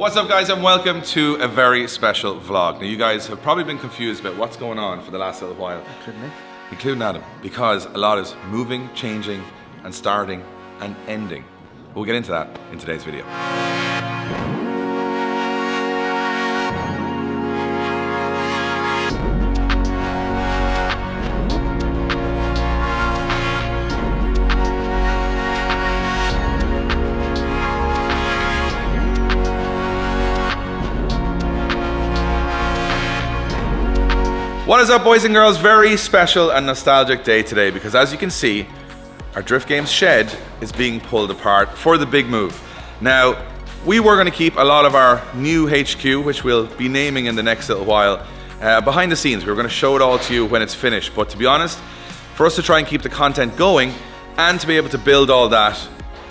What's up guys and welcome to a very special vlog. Now you guys have probably been confused about what's going on for the last little while. Including Adam, because a lot is moving, changing, and starting, and ending. We'll get into that in today's video. What is up, boys and girls? Very special and nostalgic day today because, as you can see, our Drift Games shed is being pulled apart for the big move. Now, we were going to keep a lot of our new HQ, which we'll be naming in the next little while, behind the scenes. We were going to show it all to you when it's finished. But to be honest, for us to try and keep the content going and to be able to build all that,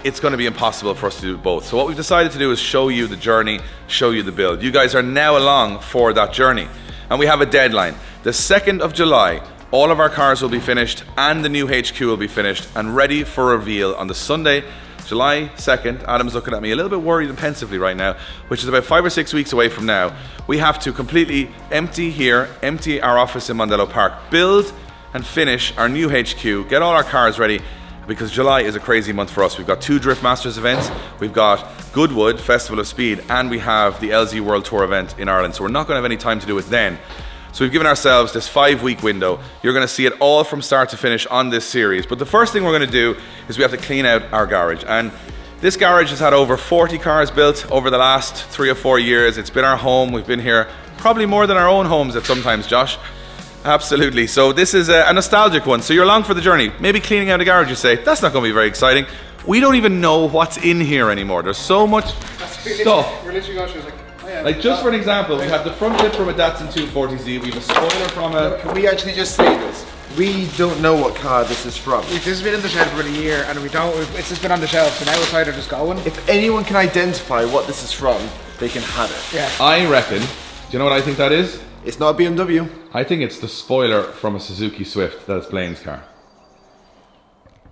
it's going to be impossible for us to do both. So what we've decided to do is show you the journey, show you the build. You guys are now along for that journey. And we have a deadline. The 2nd of July, all of our cars will be finished and the new HQ will be finished and ready for reveal on the Sunday, July 2nd. Adam's looking at me a little bit worried and pensively right now, which is about 5 or 6 weeks away from now. We have to completely empty our office in Mondello Park, build and finish our new HQ, get all our cars ready, because July is a crazy month for us. We've got 2 Drift Masters events, we've got Goodwood Festival of Speed, and we have the LZ World Tour event in Ireland, so we're not going to have any time to do it then. So we've given ourselves this 5-week window. You're going to see it all from start to finish on this series. But the first thing we're going to do is we have to clean out our garage. And this garage has had over 40 cars built over the last 3 or 4 years. It's been our home. We've been here probably more than our own homes at sometimes, Josh. Absolutely. So this is a nostalgic one. So you're along for the journey. Maybe cleaning out a garage, you say, that's not going to be very exciting. We don't even know what's in here anymore. There's so much stuff. We're literally going to Like, just for an example, we have the front lip from a Datsun 240Z, we have a spoiler from a... Can we actually just say this? We don't know what car this is from. This has been in the shed for a year and it's just been on the shelf, so now it's either just going. If anyone can identify what this is from, they can have it. Yeah. I reckon, do you know what I think that is? It's not a BMW. I think it's the spoiler from a Suzuki Swift. That's Blaine's car.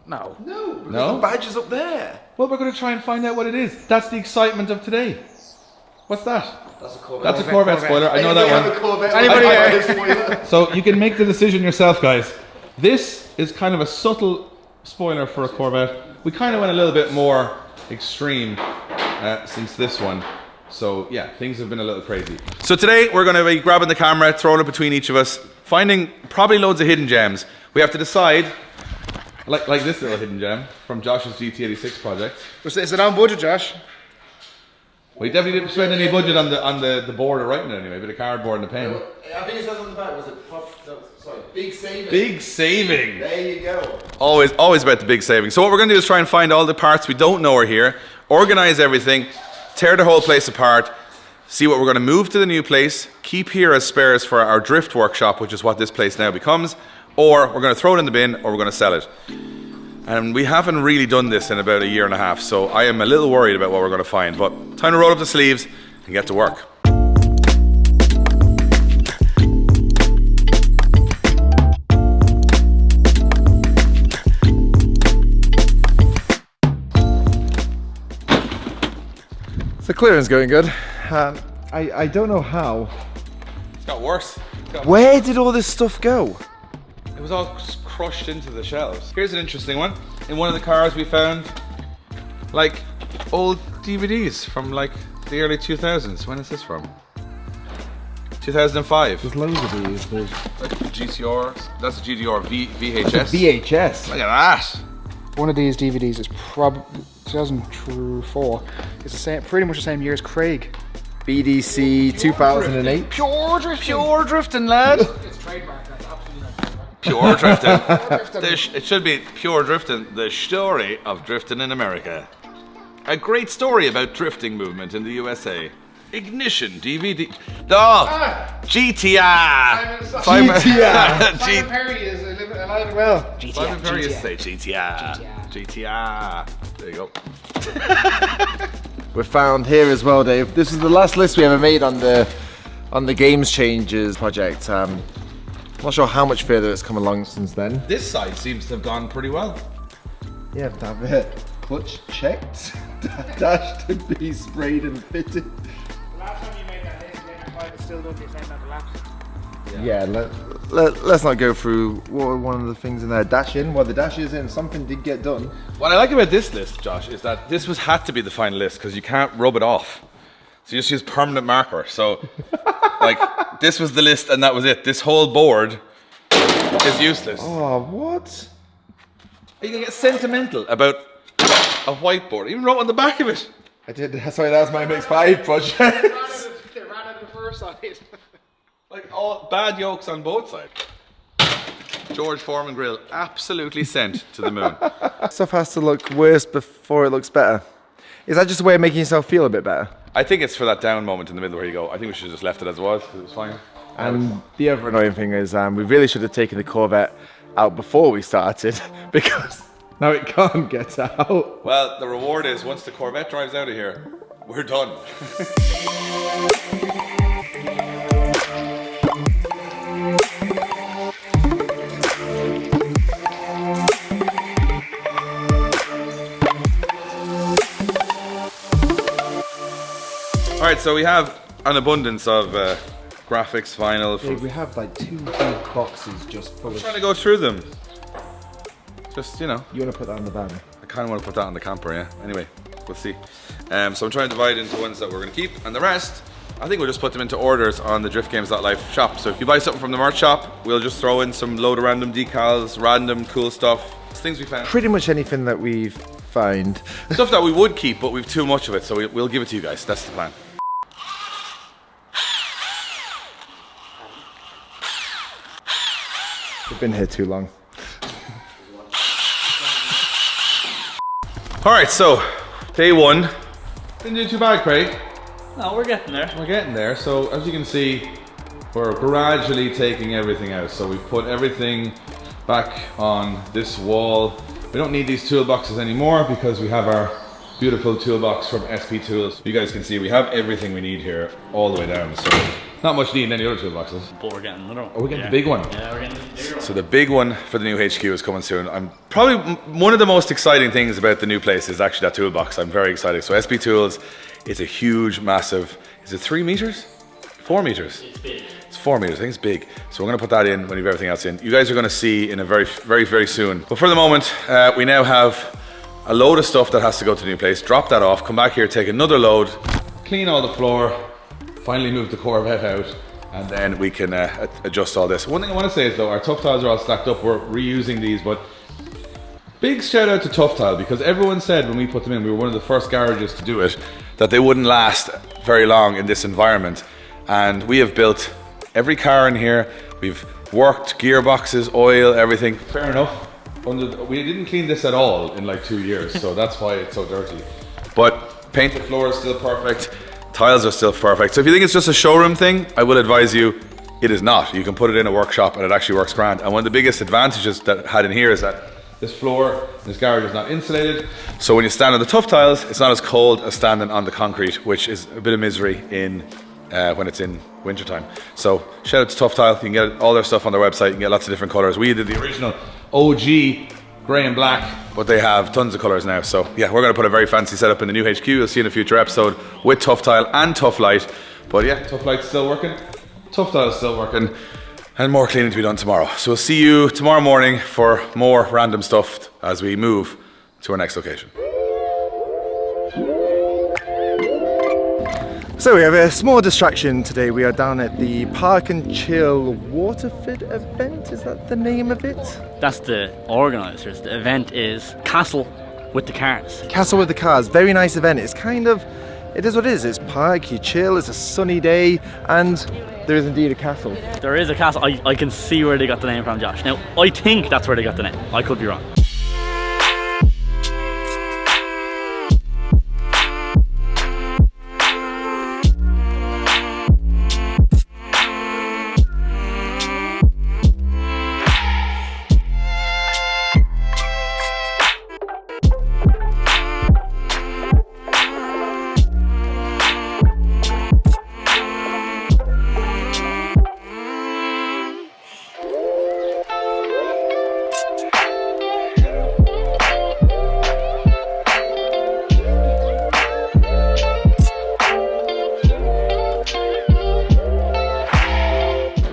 No. No? The badge is up there. Well, we're going to try and find out what it is. That's the excitement of today. What's that? That's a Corvette. That's a Corvette spoiler. I know that one. Corvette. So you can make the decision yourself, guys. This is kind of a subtle spoiler for a Corvette. We kind of went a little bit more extreme since this one. So yeah, things have been a little crazy. So today we're going to be grabbing the camera, throwing it between each of us, finding probably loads of hidden gems. We have to decide, like this little hidden gem from Josh's GT86 project. Is it on budget, Josh? We definitely didn't spend any budget on the board of writing it anyway, a bit of cardboard and a pen. I think it says on the back, was it big saving? Big saving! There you go. Always about the big saving. So what we're going to do is try and find all the parts we don't know are here, organize everything, tear the whole place apart, see what we're going to move to the new place, keep here as spares for our drift workshop, which is what this place now becomes, or we're going to throw it in the bin, or we're going to sell it. And we haven't really done this in about a year and a half, so I am a little worried about what we're going to find. But time to roll up the sleeves and get to work. So clearance going good. I don't know how. It's got worse. Where did all this stuff go? It was all crushed into the shelves. Here's an interesting one. In one of the cars we found like old DVDs from like the early 2000s. When is this from? 2005. There's loads of these. Like GTR. That's a GTR VHS. VHS. Look at that. One of these DVDs is probably 2004. It's the same, pretty much the same year as Craig. BDC 2008. Pure drifting. Pure drifting, lad. It's trademarked. That's absolutely not trademarked. Pure drifting. It should be Pure Drifting, the story of drifting in America. A great story about drifting movement in the USA. Ignition DVD. GTR. Simon Perry is alive and well. Simon Perry used to say GTR. GTR. There you go. We're found here as well, Dave. This is the last list we ever made on the Games Changers project. I'm not sure how much further it's come along since then. This side seems to have gone pretty well. Yeah, that bit. Clutch checked. Dash to be sprayed and fitted. Mine is still doing the same on the laps. Yeah, let's not go through what were one of the things in there. Dash in, well the dash is in, something did get done. What I like about this list, Josh, is that this had to be the final list because you can't rub it off. So you just use permanent marker. So, like, this was the list and that was it. This whole board is useless. Oh, what? You can get sentimental about a whiteboard. I even wrote on the back of it. I did, sorry, that was my MX5 project. They ran out the first side. Like, all bad yolks on both sides. George Foreman grill absolutely sent to the moon. Stuff has to look worse before it looks better. Is that just a way of making yourself feel a bit better? I think it's for that down moment in the middle where you go, I think we should have just left it as it was because it was fine. And the other annoying thing is we really should have taken the Corvette out before we started because now it can't get out. Well, the reward is once the Corvette drives out of here, we're done. Alright, so we have an abundance of graphics, vinyl. Hey, we have like 2 big boxes just full of... Trying to go through them. Just, you know. You want to put that on the van? I kind of want to put that on the camper, yeah. Anyway, we'll see. So I'm trying to divide into ones that we're going to keep, and the rest, I think we'll just put them into orders on the driftgames.live shop. So if you buy something from the merch shop, we'll just throw in some load of random decals, random cool stuff, things we found. Pretty much anything that we've found. Stuff that we would keep, but we've too much of it, so we'll give it to you guys. That's the plan. We've been here too long. Alright, so day one. Didn't do too bad, Craig. No, we're getting there. We're getting there. So as you can see, we're gradually taking everything out. So we've put everything back on this wall. We don't need these toolboxes anymore because we have our beautiful toolbox from SP Tools. You guys can see we have everything we need here all the way down. So not much need in any other toolboxes. But we're getting another one. Oh, we're getting the big one. Yeah, we're getting the bigger one. So the big one for the new HQ is coming soon. I'm probably one of the most exciting things about the new place is actually that toolbox. I'm very excited. So SP Tools is a huge, massive. Is it 3 meters? 4 meters. It's big. It's 4 meters. I think it's big. So we're going to put that in when we have everything else in. You guys are going to see in a very soon. But for the moment, we now have a load of stuff that has to go to the new place. Drop that off. Come back here, take another load, clean all the floor. Finally move the Corvette out. And then we can adjust all this. One thing I want to say is though, our Tough Tiles are all stacked up. We're reusing these, but big shout out to Tough Tile because everyone said when we put them in, we were one of the first garages to do it, that they wouldn't last very long in this environment. And we have built every car in here. We've worked gearboxes, oil, everything. Fair enough. We didn't clean this at all in like 2 years, so that's why it's so dirty. But painted floor is still perfect. Tiles are still perfect. So if you think it's just a showroom thing, I will advise you, it is not. You can put it in a workshop and it actually works grand. And one of the biggest advantages that I had in here is that this floor, this garage is not insulated. So when you stand on the Tough Tiles, it's not as cold as standing on the concrete, which is a bit of misery in when it's in wintertime. So shout out to Tough Tile. You can get all their stuff on their website. You can get lots of different colors. We did the original OG grey and black, but they have tons of colors now. So yeah, we're going to put a very fancy setup in the new HQ. You'll see in a future episode with Tough Tile and Tough Light. But yeah, Tough Light's still working, Tough Tile's still working, and more cleaning to be done tomorrow. So we'll see you tomorrow morning for more random stuff as we move to our next location. So we have a small distraction today. We are down at the Park and Chill Waterford event. Is that the name of it? That's the organisers. The event is Castle with the Cars. Castle with the Cars. Very nice event. It's kind of, it is what it is. It's park, you chill, it's a sunny day, and there is indeed a castle. There is a castle. I can see where they got the name from, Josh. Now, I think that's where they got the name. I could be wrong.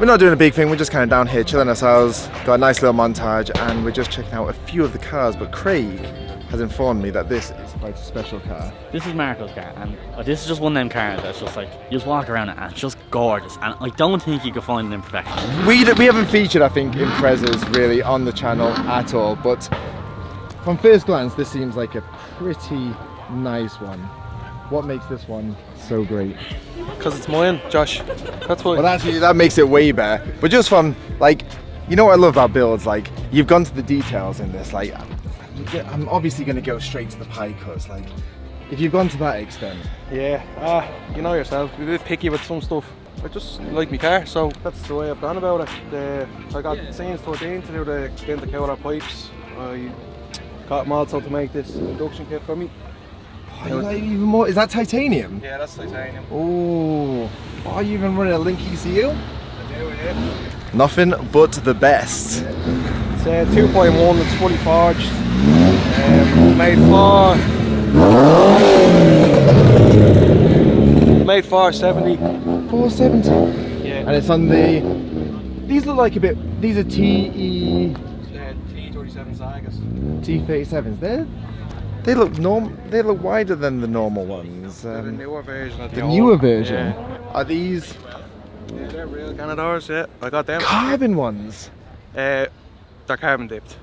We're not doing a big thing, we're just kind of down here chilling ourselves, got a nice little montage, and we're just checking out a few of the cars, but Craig has informed me that this is quite a special car. This is Marco's car, and this is just one of them cars that's just like, you just walk around it and it's just gorgeous, and I don't think you can find an imperfection. We haven't featured, I think, Imprezas really on the channel at all, but from first glance, this seems like a pretty nice one. What makes this one so great? Because it's mine, Josh. That's why. Well, actually, that makes it way better. But just from, like, you know what I love about builds? Like, you've gone to the details in this. Like, I'm obviously going to go straight to the pie cuts. Like, if you've gone to that extent. Yeah, you know yourself, we're a bit picky with some stuff. I just like my car, so that's the way I've gone about it. I got Scenes 13 to do the intercooler pipes. I got them also to make this induction kit for me. Oh, you like even more? Is that titanium? Yeah, that's titanium. Oh, are you even running a Link ECU? I do, yeah. Nothing but the best. It's 2.1, it's fully forged. Made for 70. 470. Yeah. And it's on the. These look like a bit. These are T37 Sagas. T37s. They look They look wider than the normal ones. The newer version of The newer version. Yeah. Are these Yeah, they're real Ganadors, yeah. I got them. carbon ones? They're carbon dipped.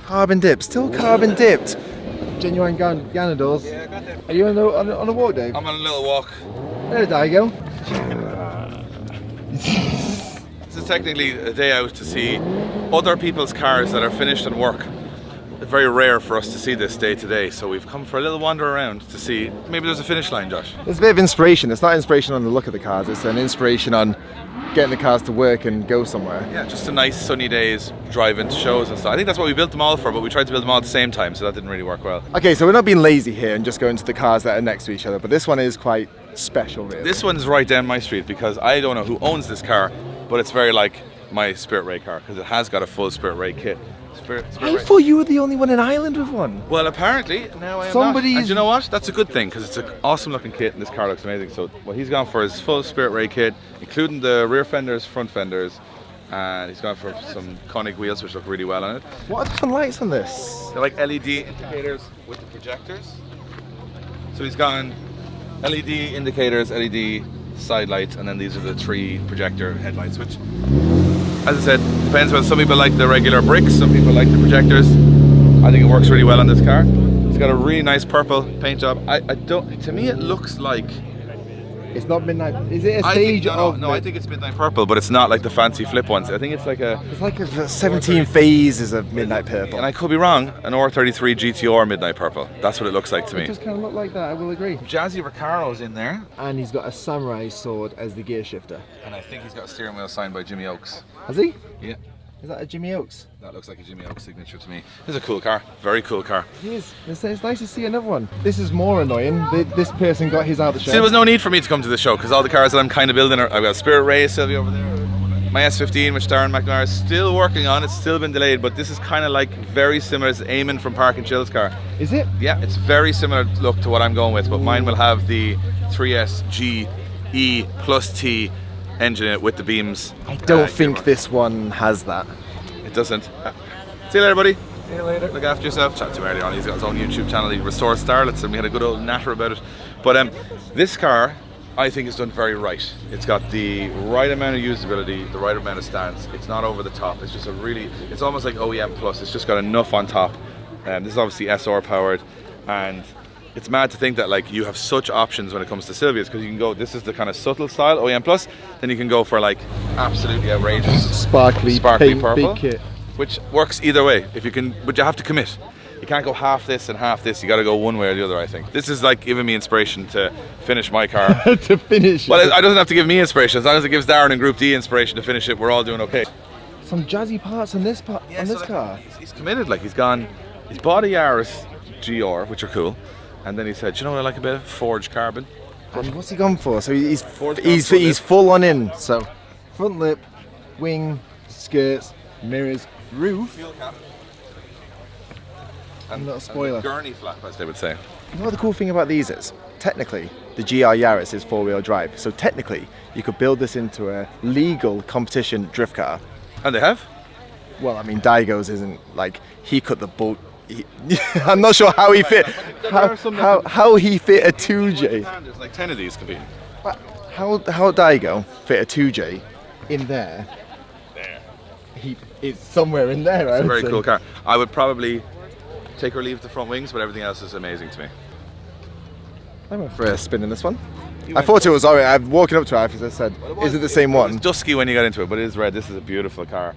Carbon dipped. Still carbon dipped. Genuine Ganadors. Yeah, I got them. Are you on a walk, Dave? I'm on a little walk. There you go. This is technically a day out to see other people's cars that are finished and work. It's very rare for us to see this day to day, so we've come for a little wander around to see maybe there's a finish line, Josh. It's a bit of inspiration. It's not inspiration on the look of the cars, it's an inspiration on getting the cars to work and go somewhere. Yeah, just a nice sunny days, drive into shows and stuff. I think that's what we built them all for, but we tried to build them all at the same time, so that didn't really work well. Okay, so we're not being lazy here and just going to the cars that are next to each other, but this one is quite special, really. This one's right down my street because I don't know who owns this car, but it's very like my Spirit Ray car because it has got a full Spirit Ray kit. Spirit I Ray. thought you were the only one in Ireland with one. Well, apparently now I am Somebody's- not. And you know what? That's a good thing because it's an awesome looking kit and this car looks amazing. So what he's gone for is full Spirit Ray kit, including the rear fenders, front fenders, and he's gone for some Koenig wheels which look really well on it. What are the different lights on this? They're like LED indicators with the projectors. So he's gone LED indicators, LED side lights, and then these are the 3 projector headlights, which, as I said, depends whether some people like the regular bricks, some people like the projectors. I think it works really well on this car. It's got a really nice purple paint job. I don't, to me it looks like, It's not midnight. Is it a I think, stage no, of? I think it's midnight purple, but it's not like the fancy flip ones. I think it's like a, It's like a 17 phases of midnight purple. and I could be wrong, an R33 GTR midnight purple. That's what it looks like to It me. does kind of look like that, I will agree. Jazzy Recaro's in there. And he's got a samurai sword as the gear shifter. And I think he's got a steering wheel signed by Jimmy Oakes. Has he? Yeah, Is that a Jimmy Oakes? that looks like a Jimmy Oakes signature to me. This is a cool car, very cool car. It is. It's nice to see another one. This is more annoying. This person got his out of the shed. See, there was no need for me to come to the show because all the cars that I'm kind of building are, I've got Spirit Ray, Sylvia over there, my S15, which Darren McNamara is still working on. It's still been delayed, but this is kind of like very similar to Eamon from Park and Chill's car. Is it? Yeah, it's very similar look to what I'm going with, but mine will have the 3S G E plus T engine in it with the beams. I don't think gearbox. this one has that. It doesn't. See you later, buddy. See you later. Look after yourself. Chatted to him earlier on. He's got his own YouTube channel. He restores Starlets, and we had a good old natter about it. But this car, I think, is done very right. It's got the right amount of usability, the right amount of stance. It's not over the top. It's just a really. It's almost like OEM plus. It's just got enough on top. This is obviously SR powered, and it's mad to think that like you have such options when it comes to Sylvia's because you can go. This is the kind of subtle style OEM plus. Then you can go for like absolutely outrageous Sparkly paint, purple, big kit. which works either way. If you can, but you have to commit. You can't go half this and half this. You got to go one way or the other. I think this is like giving me inspiration to finish my car. To finish. Well, it doesn't have to give me inspiration. As long as it gives Darren and Group D inspiration to finish it, we're all doing okay. Some jazzy parts on this part on this car. He's committed. Like he's gone. He's bought a Yaris GR, which are cool, and then he said, "Do you know what I like a bit of? Forged carbon." And what's he gone for? So he's Ford's gone he's for he's this. full on in. So front lip, wing, skirts, mirrors, roof. Fuel cap. And a little spoiler. Gurney flap, as they would say. You know what the cool thing about these is? technically, the GR Yaris is 4-wheel drive. So technically, you could build this into a legal competition drift car. And they have? Well, I mean, Daigo's isn't like he cut the bolt. I'm not sure how he fit. How he fit a 2J. There's like 10 of these competing. How Daigo fit a 2J in there? It's somewhere in there. It's a very cool car. I would probably take or leave the front wings, but everything else is amazing to me. I went for a spin in this one. I thought it was alright. I'm walking up to it because I said, "Is it the same one?" It was dusky when you got into it, but it is red. This is a beautiful car,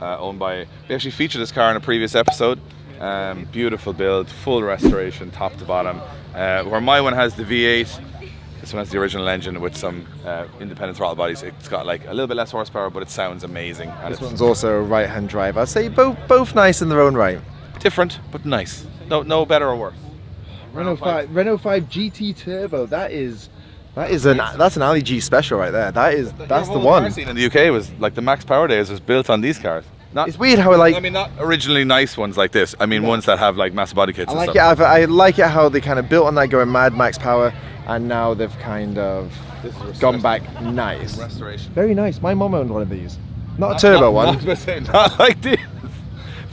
owned by. We actually featured this car in a previous episode. Beautiful build, full restoration, top to bottom. Where my one has the V8. This one has the original engine with some independent throttle bodies. It's got like a little bit less horsepower, but it sounds amazing. And This one's also a right-hand drive. I'd say both nice in their own right. different, but nice. No better or worse. Renault 5 GT Turbo. That's an Ali G special right there. That's the one. Car scene in the UK was like the Max Power Days was built on these cars. It's weird how I mean, not originally nice ones like this. I mean, ones that have like massive body kits. I like it. I like it how they kind of built on that going Mad Max Power, and now they've kind of gone back nice. Restoration. Very nice. My mum owned one of these. Not a turbo one. Not like this.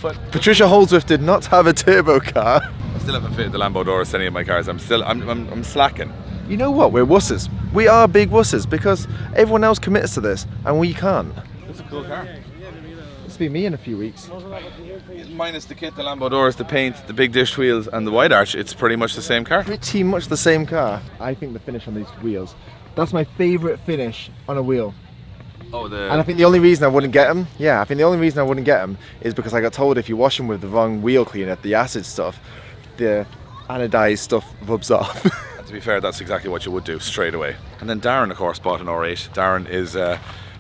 But Patricia Holdsworth did not have a turbo car. I still haven't fitted the Lambo doors to any of my cars. I'm slacking. You know what? We're wusses. We are big wusses because everyone else commits to this and we can't. It's a cool car. This will be me in a few weeks. Minus the kit, the Lambo doors, the paint, the big dished wheels, and the wide arch, it's pretty much the same car. Pretty much the same car. I think the finish on these wheels. That's my favourite finish on a wheel. Oh, And I think the only reason I wouldn't get them, is because I got told if you wash them with the wrong wheel cleaner, the acid stuff, the anodized stuff rubs off. And to be fair, that's exactly what you would do straight away. And then Darren, of course, bought an R8. Darren is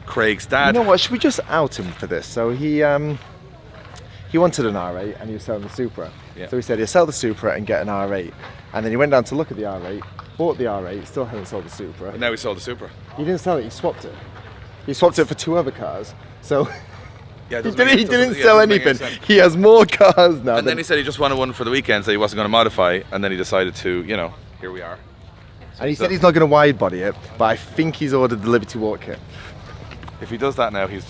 Craig's dad. You know what? Should we just out him for this? So he wanted an R8 and he was selling the Supra. Yeah. So he said he'll sell the Supra and get an R8. And then he went down to look at the R8, bought the R8, still hadn't sold the Supra. But now he sold the Supra. He didn't sell it. He swapped it. He swapped it for 2 other cars. So Yeah, he didn't sell anything. He has more cars now. And then he said he just wanted one for the weekend, so he wasn't going to modify. And then he decided to, here we are. And he said he's not going to wide body it, but I think he's ordered the Liberty Walk kit. If he does that now, he's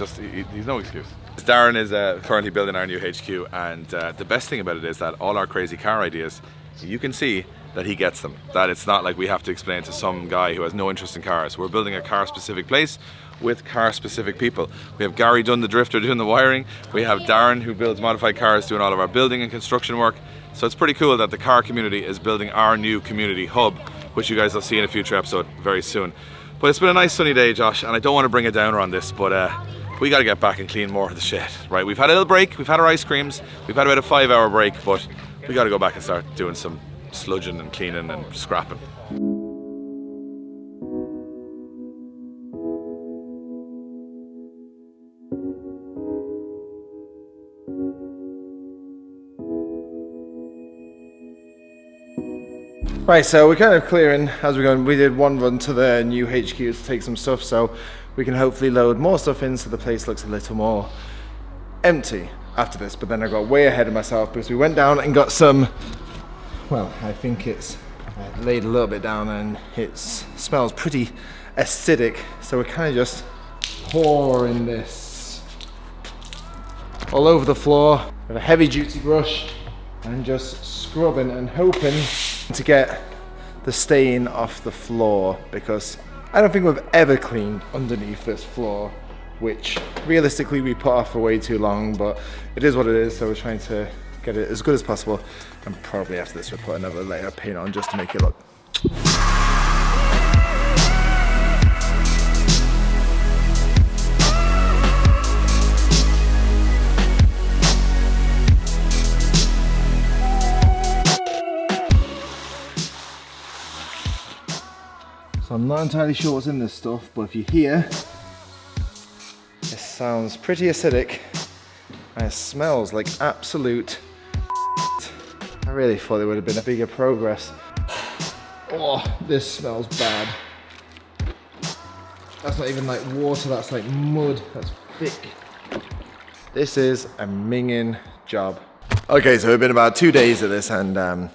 no excuse. Darren is currently building our new HQ, and the best thing about it is that all our crazy car ideas, you can see that he gets them. That it's not like we have to explain to some guy who has no interest in cars. We're building a car-specific place with car-specific people. We have Gary Dunn, the drifter, doing the wiring. We have Darren, who builds modified cars, doing all of our building and construction work. So it's pretty cool that the car community is building our new community hub, which you guys will see in a future episode very soon. But it's been a nice sunny day, Josh, and I don't want to bring a downer on this, but we got to get back and clean more of the shit, right? We've had a little break, we've had our ice creams, we've had about a 5-hour break, but we got to go back and start doing some sludging and cleaning and scrapping. Right, so we're kind of clearing as we're going. We did one run to the new HQ to take some stuff, so we can hopefully load more stuff in so the place looks a little more empty after this. But then I got way ahead of myself because we went down and got some, well, I think I laid a little bit down and it smells pretty acidic. So we're kind of just pouring this all over the floor with a heavy duty brush and just scrubbing and hoping to get the stain off the floor, because I don't think we've ever cleaned underneath this floor, which realistically we put off for way too long, but it is what it is, so we're trying to get it as good as possible, and probably after this we'll put another layer of paint on just to make it look. So I'm not entirely sure what's in this stuff, but if you hear, it sounds pretty acidic and it smells like absolute I really thought it would have been a bigger progress. Oh, this smells bad. That's not even like water, that's like mud, that's thick. This is a minging job. Okay, so we've been about 2 days at this, and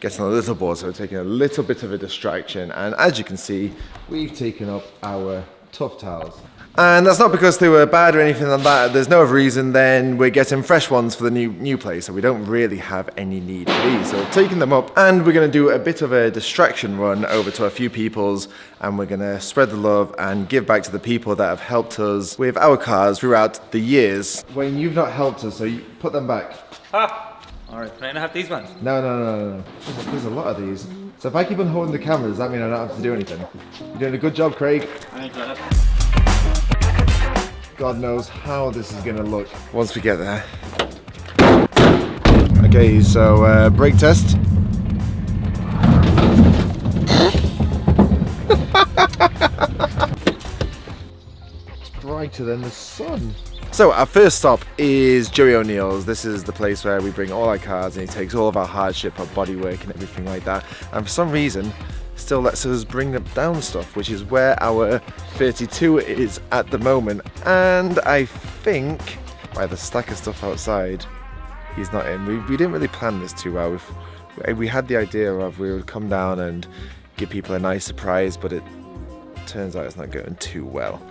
getting a little bored, so we're taking a little bit of a distraction. And as you can see, we've taken up our Tough Towels. And that's not because they were bad or anything like that. There's no other reason than we're getting fresh ones for the new place, so we don't really have any need for these. So we're taking them up, and we're going to do a bit of a distraction run over to a few people's, and we're going to spread the love and give back to the people that have helped us with our cars throughout the years. Wayne, you've not helped us, so you put them back. Alright, can I have these ones? No. There's a lot of these. So if I keep on holding the camera, does that mean I don't have to do anything? You're doing a good job, Craig. God knows how this is going to look once we get there. Okay, so brake test. It's brighter than the sun. So our first stop is Joey O'Neill's. This is the place where we bring all our cars, and he takes all of our hardship, our bodywork and everything like that. And for some reason, still lets us bring up down stuff, which is where our 32 is at the moment. And I think by the stack of stuff outside, he's not in. We didn't really plan this too well. We had the idea of we would come down and give people a nice surprise, but it turns out it's not going too well.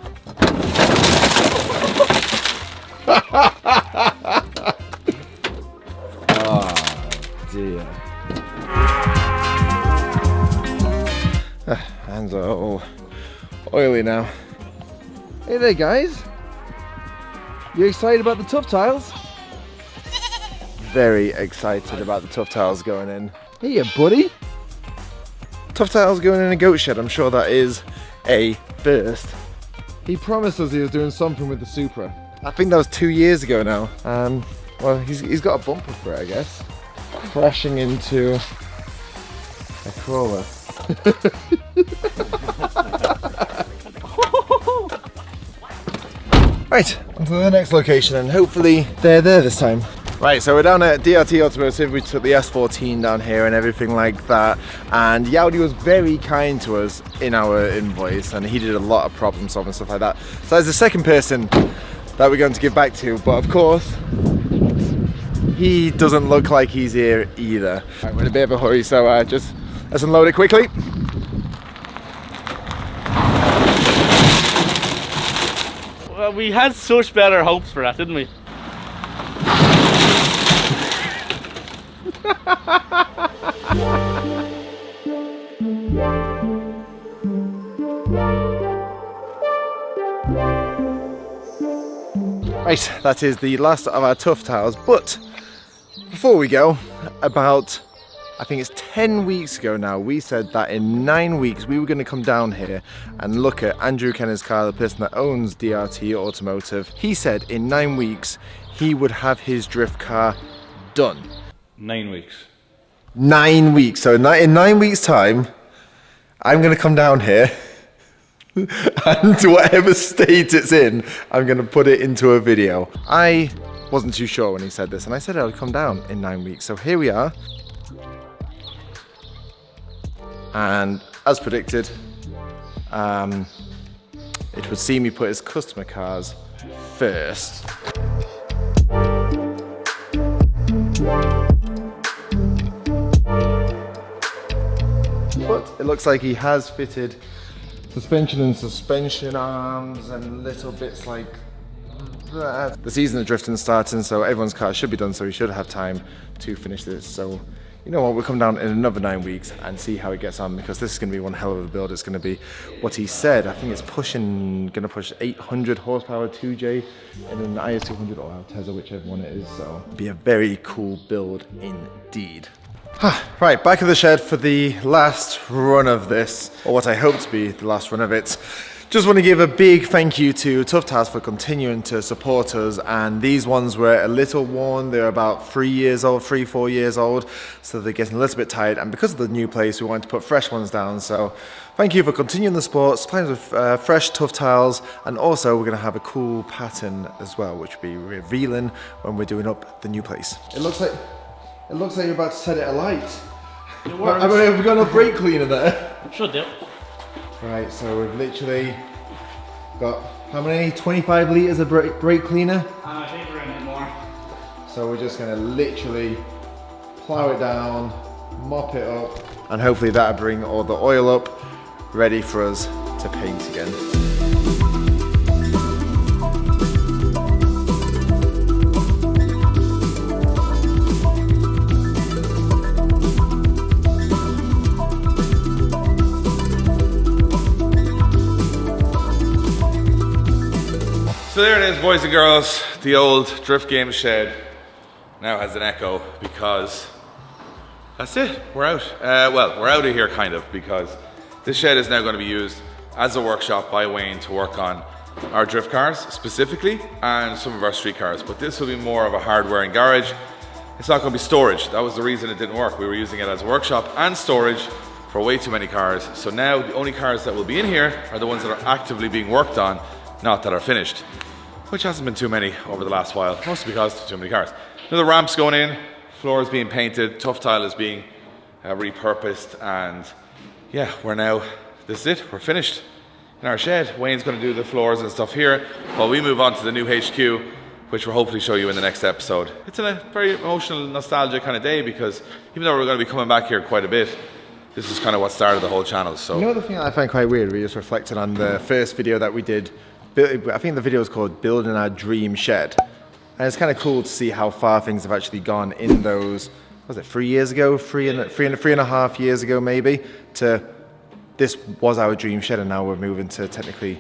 Oh dear. Hands are all oily now. Hey there, guys. You excited about the Tough Tiles? Very excited about the Tough Tiles going in. Hey, buddy. Tough Tiles going in a goat shed. I'm sure that is a first. He promised us he was doing something with the Supra. I think that was 2 years ago now. Well, he's got a bumper for it, I guess. Crashing into a crawler. Right, on to the next location, and hopefully they're there this time. Right, so we're down at DRT Automotive. We took the S14 down here and everything like that, and Yaudi was very kind to us in our invoice, and he did a lot of problem solving and stuff like that. So that's the second person that we're going to give back to, but of course he doesn't look like he's here either. Right, we're in a bit of a hurry, so just let's unload it quickly. Well, we had such better hopes for that, didn't we? Right, that is the last of our Tough Tiles, but before we go, I think it's 10 weeks ago now, we said that in 9 weeks we were going to come down here and look at Andrew Kenner's car, the person that owns DRT Automotive. He said in 9 weeks he would have his drift car done. 9 weeks. 9 weeks. So in 9 weeks time, I'm going to come down here and to whatever state it's in, I'm going to put it into a video. I wasn't too sure when he said this, and I said I would come down in 9 weeks. So here we are. And as predicted, it would seem he put his customer cars first. But it looks like he has fitted suspension and suspension arms and little bits like that. The season of drifting is starting, so everyone's car should be done, so we should have time to finish this. So you know what, we'll come down in another 9 weeks and see how it gets on, because this is going to be one hell of a build. It's going to be what he said. I think it's going to push 800 horsepower 2J in an IS200 or Tesla, whichever one it is. So it'll be a very cool build indeed. Right, back at the shed for the last run of this, or what I hope to be the last run of it. Just want to give a big thank you to Tough Towels for continuing to support us, and these ones were a little worn. They're about 3 years old, 4 years old, so they're getting a little bit tired, and because of the new place we wanted to put fresh ones down. So thank you for continuing the support, supplying us with fresh Tough Towels, and also we're going to have a cool pattern as well, which will be revealing when we're doing up the new place. It looks like you're about to set it alight. It works. Have we got enough brake cleaner there? Should do. Right, so we've literally got, how many? 25 litres of brake cleaner? I think we're in it more. So we're just going to literally plow it down mop it up, and hopefully that'll bring all the oil up, ready for us to paint again. So there it is, boys and girls. The old Drift Games shed now has an echo because that's it. We're out. Well, we're out of here kind of, because this shed is now going to be used as a workshop by Wayne to work on our drift cars specifically and some of our street cars. But this will be more of a hardware and garage. It's not going to be storage. That was the reason it didn't work. We were using it as a workshop and storage for way too many cars. So now the only cars that will be in here are the ones that are actively being worked on, not that are finished, which hasn't been too many over the last while, mostly because there's too many cars. Now the ramp's going in, floor is being painted, tough tile is being repurposed, and yeah, this is it, we're finished in our shed. Wayne's going to do the floors and stuff here while we move on to the new HQ, which we'll hopefully show you in the next episode. It's a very emotional, nostalgic kind of day, because even though we're going to be coming back here quite a bit, this is kind of what started the whole channel. So You know the thing that I find quite weird, we just reflected on the first video that we did. I think the video is called Building Our Dream Shed. And it's kind of cool to see how far things have actually gone in those, was it 3 years ago? three and a half years ago maybe, to this was our dream shed, and now we're moving to technically,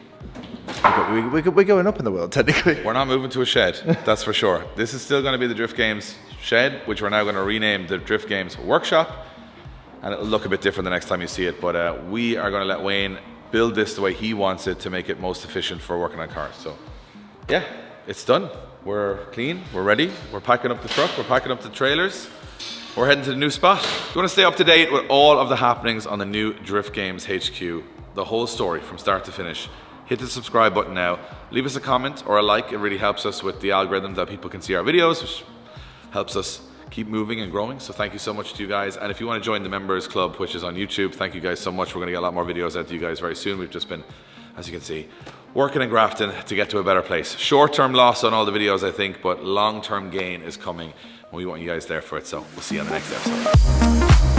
we're going up in the world technically. we're not moving to a shed, that's for sure. This is still going to be the Drift Games shed, which we're now going to rename the Drift Games Workshop. And it'll look a bit different the next time you see it, but we are going to let Wayne build this the way he wants it to make it most efficient for working on cars. So yeah, it's done. We're clean, we're ready, we're packing up the truck, we're packing up the trailers, we're heading to the new spot. If you want to stay up to date with all of the happenings on the new Drift Games HQ, the whole story from start to finish, hit the subscribe button now, leave us a comment or a like. It really helps us with the algorithm that people can see our videos, which helps us keep moving and growing. So thank you so much to you guys. And if you want to join the members club, which is on YouTube, thank you guys so much. We're going to get a lot more videos out to you guys very soon. We've just been, as you can see, working and grafting to get to a better place. Short-term loss on all the videos, I think, but long-term gain is coming. We want you guys there for it. So we'll see you on the next episode.